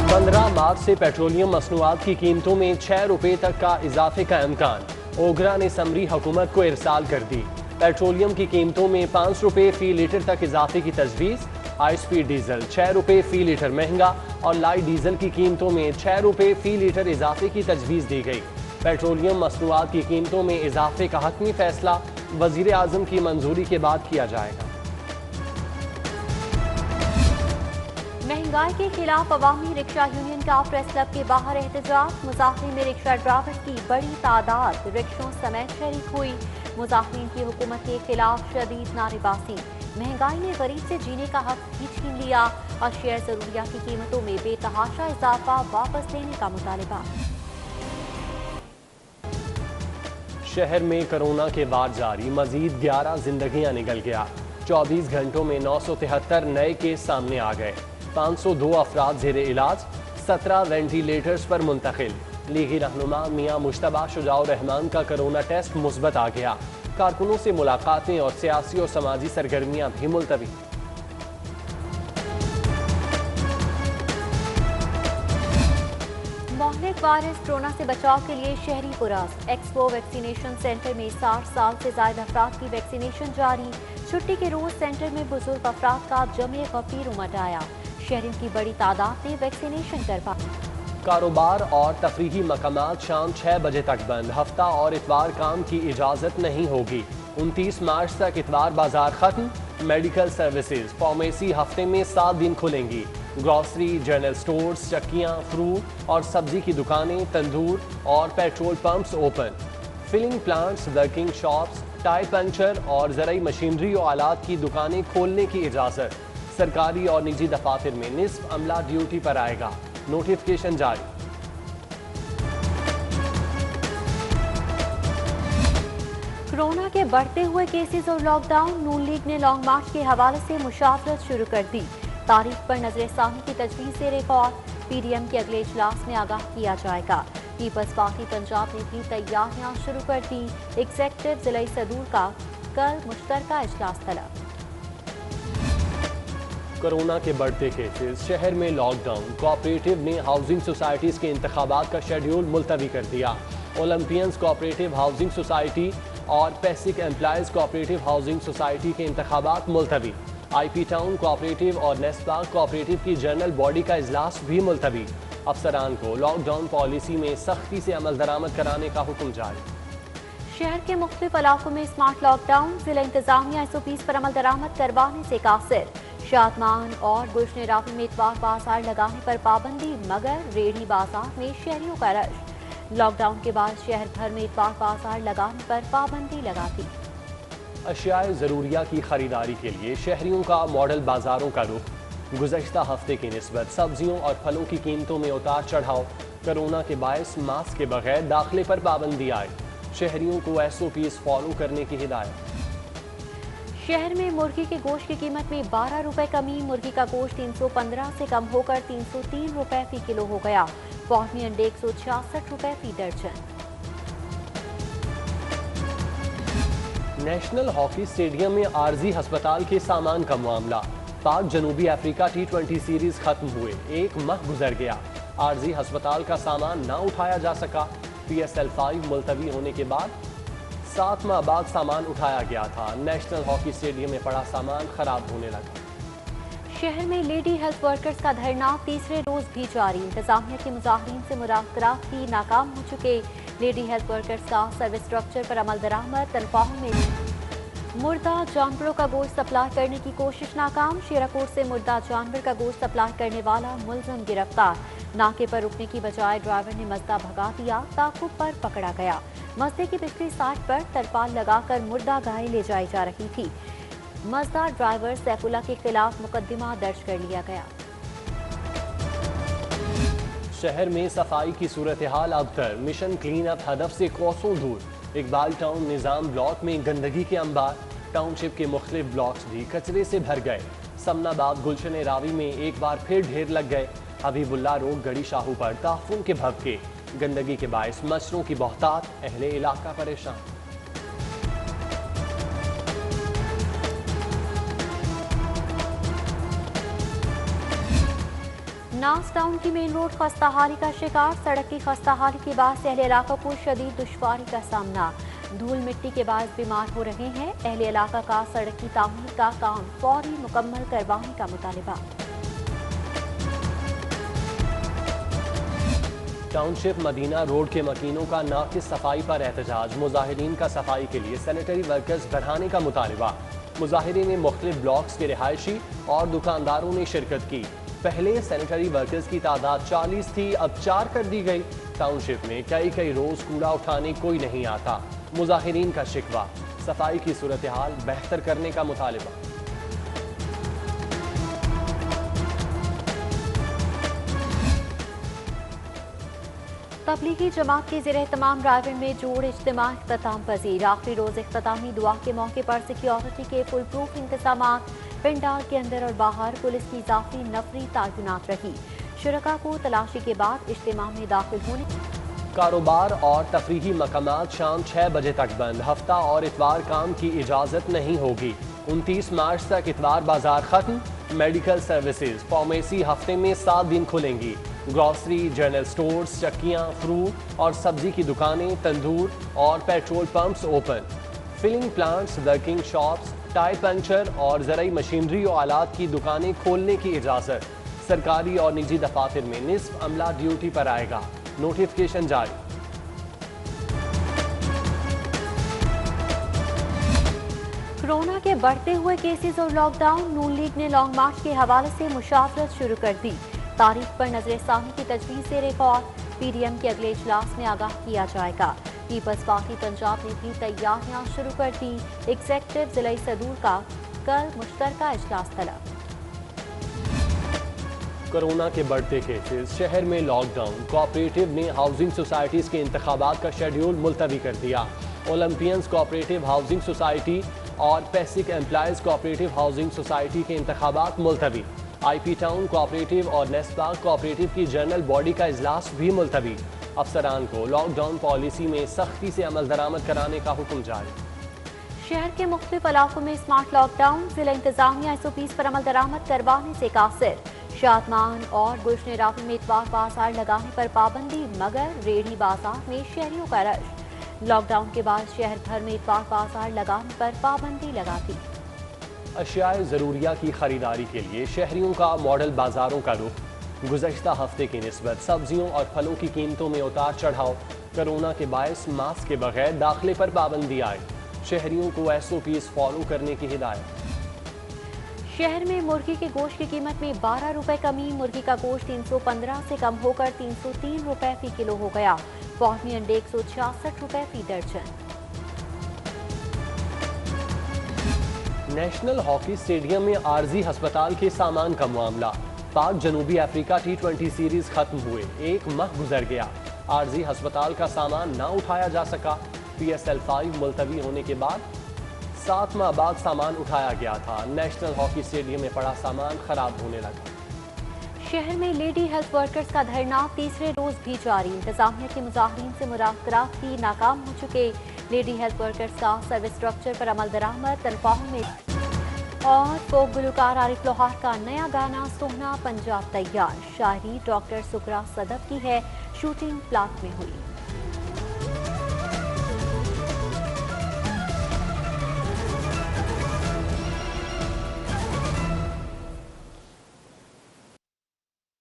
15 मार्च से पेट्रोलियम मसनूआत की कीमतों में 6 रुपए तक का इजाफे का इम्कान। ओगरा ने समरी हुकूमत को इरसाल कर दी। पेट्रोलियम की कीमतों में 5 रुपए फी लीटर तक इजाफे की तजवीज़। हाई स्पीड डीजल 6 रुपए फी लीटर महंगा और लाइट डीजल की कीमतों में 6 रुपए फी लीटर इजाफे की तजवीज़ दी गई। पेट्रोलियम मसनूआत की कीमतों में इजाफे का हतमी फैसला वज़ीर आज़म की मंजूरी के बाद किया जाएगा। महंगाई के खिलाफ अवामी रिक्शा यूनियन का प्रेस क्लब के बाहर एहतजाज। मुजाहिरीन में रिक्शा ड्राइवर की बड़ी तादाद रिक्शों समेत शरीक हुई। मुजाहिरीन की हुकूमत के खिलाफ शदीद नारेबाजी। महंगाई ने गरीब से जीने का हक भी छीन लिया। अशिया जरूरिया की कीमतों में बेतहाशा इजाफा वापस लेने का मुतालबा। शहर में कोरोना के वार जारी, मजीद 11 जिंदगियां निकल गया। 24 घंटों में 973 नए केस सामने आ गए। 502 अफराद ज़ेरे इलाज, 17 वेंटिलेटर्स पर मुंतकिल। लीगी रहनुमा मियां मुश्तबा शुजाउर रहमान का कोरोना टेस्ट मुस्बत आ गया। कारकुनों से मुलाकातें और सियासी और समाजी सरगर्मियां भी मुलतवी। मोहलिक वायरस कोरोना से बचाव के लिए शहरी पुरस। एक्सपो वैक्सीनेशन सेंटर में 60 साल से ज्यादा अफराद की वैक्सीनेशन जारी। छुट्टी के रोज सेंटर में बुजुर्ग अफराद का जमे गफीर उमड़ आया। शहरियों की बड़ी तादाद ने वैक्सीनेशन करवा। कारोबार और तफरीही मकामात शाम 6 बजे तक बंद। हफ्ता और इतवार काम की इजाजत नहीं होगी। 29 मार्च तक इतवार बाजार खत्म। मेडिकल सर्विसेज, फार्मेसी हफ्ते में 7 दिन खुलेंगी। ग्रॉसरी, जनरल स्टोर्स, चक्कियाँ, फ्रूट और सब्जी की दुकानें, तंदूर और petrol pumps open. Filling plants, working shops, tyre puncture और ज़राई मशीनरी और आलात की दुकानें खोलने की इजाज़त। सरकारी और निजी दफातर में निस्फ अमला ड्यूटी पर आएगा। नोटिफिकेशन जारी। कोरोना के बढ़ते हुए केसेस और लॉकडाउन, नून लीग ने लॉन्ग मार्च के हवाले से मुशावरत शुरू कर दी। तारीख पर नजरसानी की तजवीज़ से रिकॉर्ड। पीडीएम के अगले इजलास में आगाह किया जाएगा। पीपल्स पार्टी पंजाब ने भी तैयारियां शुरू कर दी। एग्जेक्टिव जिला सदूर का कल मुश्तरका इजलास तलब। कोरोना के बढ़ते केसेस, शहर में लॉकडाउन। कोऑपरेटिव ने हाउसिंग सोसाइटीज़ के इंतखाबात का शेड्यूल मुलतवी कर दिया। ओलंपियंस कोऑपरेटिव हाउसिंग सोसाइटी और पैसिक एम्प्लॉयज़ कोऑपरेटिव हाउसिंग सोसाइटी के इंतखाबात मुलतवी। IP टाउन कोऑपरेटिव और नेस्पा कोऑपरेटिव की जनरल बॉडी का इजलास भी मुलतवी। अफसरान को लॉकडाउन पॉलिसी में सख्ती से अमल दरामद कराने का हुक्म जारी। शहर के मुख्तलिफ इलाकों में स्मार्ट लॉकडाउन। जिला इंतजामिया SOPs पर अमल दरामद करवाने से कासिर। शादमान और गुलशन रावी में इतवार बाजार लगाने पर पाबंदी, मगर रेहड़ी बाजार में शहरियों का रश। लॉकडाउन के बाद शहर भर में इतवार बाजार लगाने पर पाबंदी लगा दी। अशियाए ज़रूरिया की खरीदारी के लिए शहरियों का मॉडल बाजारों का रुख। गुज़श्ता हफ्ते की निस्बत सब्जियों और फलों की कीमतों में उतार चढ़ाव। कोरोना के बायस मास्क के बगैर दाखिले पर पाबंदी आई। शहरियों को SOPs फॉलो करने की हिदायत। शहर में मुर्गी के गोश्त की कीमत में 12 रुपए कमी। मुर्गी का गोश्त 315 से कम होकर 303 रुपए फी किलो हो गया। पौधे अंडे 166 रुपए फी दर्जन। नेशनल हॉकी स्टेडियम में आर्जी हस्पताल के सामान का मामला। पाक जनूबी अफ्रीका T20 सीरीज खत्म हुए 1 माह गुजर गया। आर्जी हस्पताल का सामान ना उठाया जा सका। PSL 5 मुलतवी होने के बाद 7 माह बाद सामान उठाया गया था। नेशनल हॉकी स्टेडियम में पड़ा सामान खराब होने लगा। शहर में लेडी हेल्थ वर्कर्स का धरना तीसरे रोज भी जारी। इंतजामिया के मुजाहिरीन से मुज़ाकरात भी नाकाम हो चुके। लेडी हेल्थ वर्कर्स का सर्विस स्ट्रक्चर पर अमल दरामद, तनख्वाहों में मुर्दा जानवरों का गोश्त सप्लाई करने की कोशिश नाकाम। शेराकोट से मुर्दा जानवर का गोश्त सप्लाई करने वाला मुलजम गिरफ्तार। नाके पर रुकने की बजाय ड्राइवर ने मजदा भगा दिया। ताकुब पर पकड़ा गया। मजदे की पिछली साइड पर तरपाल लगाकर मुर्दा गाय ले जाई जा रही थी। मजदार ड्राइवर सैफुल्ला के खिलाफ मुकदमा दर्ज कर लिया गया। शहर में सफाई की सूरत हाल अबतर। मिशन क्लीन अप हदफ से कोसों दूर। इकबाल टाउन निजाम ब्लॉक में गंदगी के अंबार। टाउनशिप के मुख्तलिफ ब्लॉक्स भी कचरे से भर गए। समनाबाद गुलशन रावी में एक बार फिर ढेर लग गए। हबीबुल्ला रोड गड़ी शाहू पर ताफून के भभके। गंदगी के बायस मच्छरों की बहुतात, अहले इलाका परेशान। नास टाउन की मेन रोड खस्ताहाली का शिकार। सड़क की खस्ताहाली के बाद अहले इलाका को शदीद दुश्वारी का सामना। धूल मिट्टी के बाद बीमार हो रहे हैं। अहले इलाका का सड़क की तामीर का काम फौरी मुकम्मल करवाने का मुतालिबा। टाउनशिप मदीना रोड के मकीनों का नाकिस सफाई पर एहतजाज। मुजाहिरीन का सफाई के लिए सैनिटरी वर्कर्स बढ़ाने का मुतालिबा। मुजाहिरीन में मुख्तलिफ ब्लॉक्स के रिहायशी और दुकानदारों ने शिरकत की। पहले सैनिटरी वर्कर्स की तादाद 40 थी, अब 4 कर दी गई। टाउनशिप में कई रोज कूड़ा उठाने कोई नहीं आता। मुजाहिरीन का शिकवा, सफाई की सूरत हाल बेहतर करने का मुतालिबा। तबलीगी जमात के ज़ेरे तमाम रायवन में जोड़ इज्तिमा इख्तिताम पजीर। आखिरी रोज इख्तितामी दुआ के मौके पर सिक्योरिटी के फुल प्रूफ इंतजामात। पंडाल के अंदर और बाहर पुलिस की इजाफी नफरी तैनात रही। शुरका को तलाशी के बाद इज्तिमा में दाखिल होने। कारोबार और तफरीही मकामात शाम 6 बजे तक बंद। हफ्ता और इतवार काम की इजाजत नहीं होगी। 29 मार्च तक इतवार बाजार खत्म। मेडिकल सर्विसेज, फार्मेसी हफ्ते में 7 दिन खुलेंगी। ग्रॉसरी, जनरल स्टोर्स, चक्कियाँ, फ्रूट और सब्जी की दुकानें, तंदूर और petrol pumps open. Filling plants, working shops, tyre puncture और ज़राई मशीनरी और आलात की दुकानें खोलने की इजाज़त। सरकारी और निजी दफातर में निस्फ अमला ड्यूटी पर आएगा। नोटिफिकेशन जारी। कोरोना के बढ़ते हुए केसेस और लॉकडाउन। नून लीग ने लॉन्ग मार्च के हवाले से मुशावरत शुरू कर दी। तारीख पर नजरसानी की तजवीज़ से रिकॉर्ड। पीडीएम के अगले इजलास में आगाह किया जाएगा। पीपल्स पार्टी पंजाब ने भी तैयारियां शुरू कर दी। एग्जेक्टिव जिला सदूर का कल मुश्तरका इजलास तलब। कोरोना के बढ़ते केसेस, शहर में लॉकडाउन। कोऑपरेटिव ने हाउसिंग सोसाइटीज के इंतखाबात का शेड्यूल मुलतवी कर दिया। ओलंपियंस कोऑपरेटिव हाउसिंग सोसाइटी और पैसिक एम्प्लॉयज कोऑपरेटिव हाउसिंग सोसाइटी के इंतखाबात मुलतवी। IP टाउन कोऑपरेटिव और नेस्पा कोऑपरेटिव की जनरल बॉडी का इजलास भी मुलतवी। अफसरान को लॉकडाउन पॉलिसी में सख्ती से अमल दरामद कराने का हुक्म जारी। शहर के मुख्तलिफ इलाकों में स्मार्ट लॉकडाउन। जिला इंतजामिया SOPs पर अमल दरामद करवाने से कासिर। शादमान और गुलशन रावी में इतवार बाजार लगाने पर पाबंदी, मगर रेहड़ी बाजार में शहरियों का रश। लॉकडाउन के बाद शहर भर में इतवार बाजार लगाने पर पाबंदी लगा दी। अशियाए ज़रूरिया की खरीदारी के लिए शहरियों का मॉडल बाजारों का रुख। गुज़श्ता हफ्ते की निस्बत सब्जियों और फलों की कीमतों में उतार चढ़ाव। कोरोना के बायस मास्क के बगैर दाखिले पर पाबंदी आई। शहरियों को SOPs फॉलो करने की हिदायत। शहर में मुर्गी के गोश्त की कीमत में 12 रुपए कमी। मुर्गी का गोश्त 315 से कम होकर 303 रुपए फी किलो हो गया। फार्मी अंडे 166 रुपए फी दर्जन। नेशनल हॉकी स्टेडियम में आर्जी हस्पताल के सामान का मामला। पाक जनूबी अफ्रीका T20 सीरीज खत्म हुए 1 माह गुजर गया। आर्जी हस्पताल का सामान ना उठाया जा सका। PSL 5 मुलतवी होने के बाद 7 माह बाद सामान उठाया गया था। नेशनल हॉकी स्टेडियम में पड़ा सामान खराब होने लगा। शहर में लेडी हेल्थ वर्कर्स का धरना तीसरे रोज भी जारी। इंतजामिया के मुजाहिरीन से मुलाकात की नाकाम हो चुके लेडी हेल्थ वर्कर्स का सर्विस स्ट्रक्चर पर अमल दरामद। तनख्वाहों में और फोक गुलकार आरिफ लोहार का नया गाना सोहना पंजाब तैयार। शायरी डॉक्टर सुकरा सदफ की है। शूटिंग प्लाट में हुई।